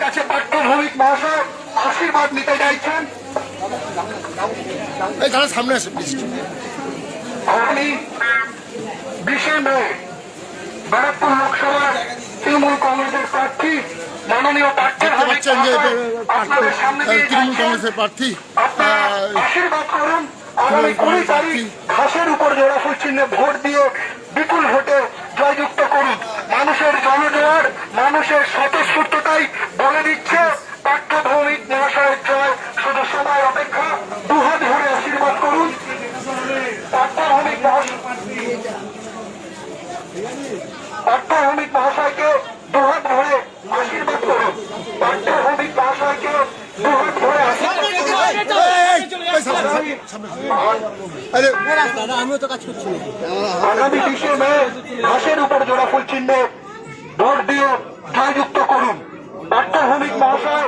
কাছে পাঠ্যভূমিক মহাশয় আশীর্বাদ নিতে চাইছেন। সামনে আসে আগামী 20 মে ব্যারাকপুর লোকসভার তৃণমূল কংগ্রেসের প্রার্থী মাননীয় পাঠ্যভূমিক আপনাদের সামনে তৃণমূল কংগ্রেসের প্রার্থী আশীর্বাদ করুন। আগামী 20 তারিখ ঘাসের উপর জোড়া ফুল চিহ্নে ভোট দিয়ে বিপুল ভোটে জয়যুক্ত করুন। মানুষের জনজোয়ার, মানুষের স্বতঃস্ফূর্ততাই বলে দিচ্ছে পাঠ্যভূমিক মহাশয়ের জয়। শুধু সময় অপেক্ষা, দুহাত ধরে আশীর্বাদ করুন। পাঠ্যভূমিক মহাশয়কে দুহাত ধরে আশীর্বাদ করুন। পাঠ্যভূমিক মহাশয়কে দুহাত ধরে আশীর্বাদ আগামী 20 মে ঘাসের উপর জোড়া ফুল চিহ্নে ভোট দিয়ে জয়যুক্ত করুন। পাঠ্যভূমিক মহাশয়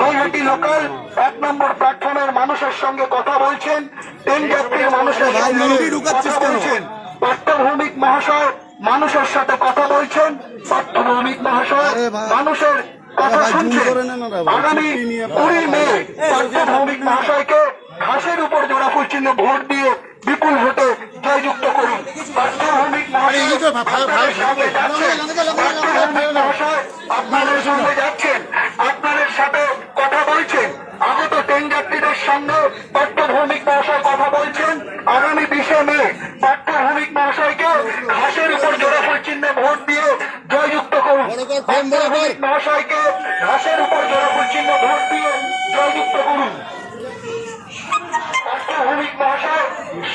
নৈহাটি লোকাল 1 নম্বর প্ল্যাটফর্মের মানুষের সঙ্গে কথা বলছেন, ট্রেন যাত্রীর মানুষের সঙ্গে কথা বলছেন। পাঠ্যভূমিক মহাশয় মানুষের সাথে কথা বলছেন, পাঠ্যভূমিক মহাশয় মানুষের কথা শুনছেন। আগামী 20 মে পাঠ্যভূমিক মহাশয়কে ঘাসের উপর জোড়া ফুল চিহ্নে ভোট দিয়ে বিপুল ভোটে জয়যুক্ত করুন। পাঠ্যভূমিক মহাশয় আপনাদের সঙ্গে যাচ্ছেন, আপনাদের সাথে কথা বলছেন। আগত ট্রেন যাত্রীদের সঙ্গে পাঠ্যভূমিক মহাশয় কথা বলছেন। আগামী 20 মে পাঠ্যভূমিক মহাশয়কে ঘাসের উপর জোড়া ফুল চিহ্নে ভোট দিয়ে জয়যুক্ত করুন। পাঠ্যভূমিক মহাশয়কে ঘাসের উপর জোড়া ফুল চিহ্নে ভোট দিয়ে জয়যুক্ত করুন। পাঠ্যভূমিক মহাশয়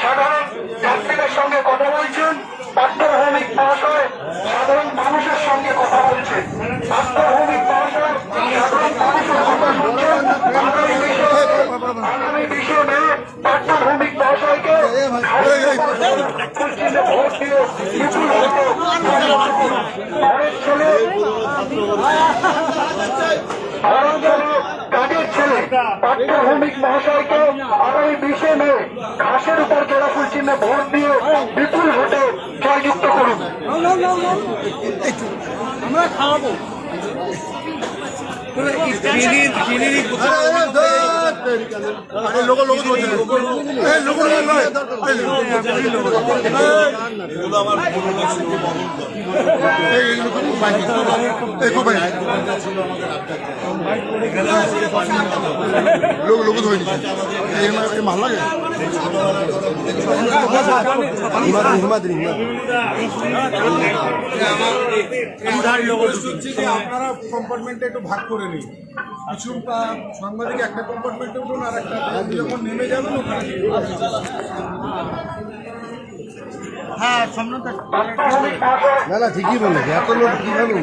সাধারণ যাত্রীদের সঙ্গে কথা বলছেন, পাঠ্যভূমিক মহাশয় সাধারণ মানুষের সঙ্গে কথা বলছেন। পাঠ্যভূমিক মহাশয় সাধারণ মানুষের কথা শুনছেন। আগামী 20 মে পাঠ্যভূমিক মহাশয়কে ভোট দিয়ে বিপুল ভোটে ঘরের ছেলে কাজের ছেলে পাঠ্যভূমিক মহাশয়কে আগামী 20 মে ঘাসের উপর জোড়া ফুল চিহ্নে ভোট দিয়ে বিপুল ভোটে জয়যুক্ত করুন। আমরা খাওয়াবো লোক ধরে মাল লাগে আপনারা কম্পার্টমেন্টে একটু ভাগ করে নিন। কিছু সাংবাদিক একটা কম্পার্টমেন্টে উঠুন, আর একটা যখন নেমে যাবেন ওখানে। হ্যাঁ সম্রাট ঠিকই বলে এত লোক কিভাবে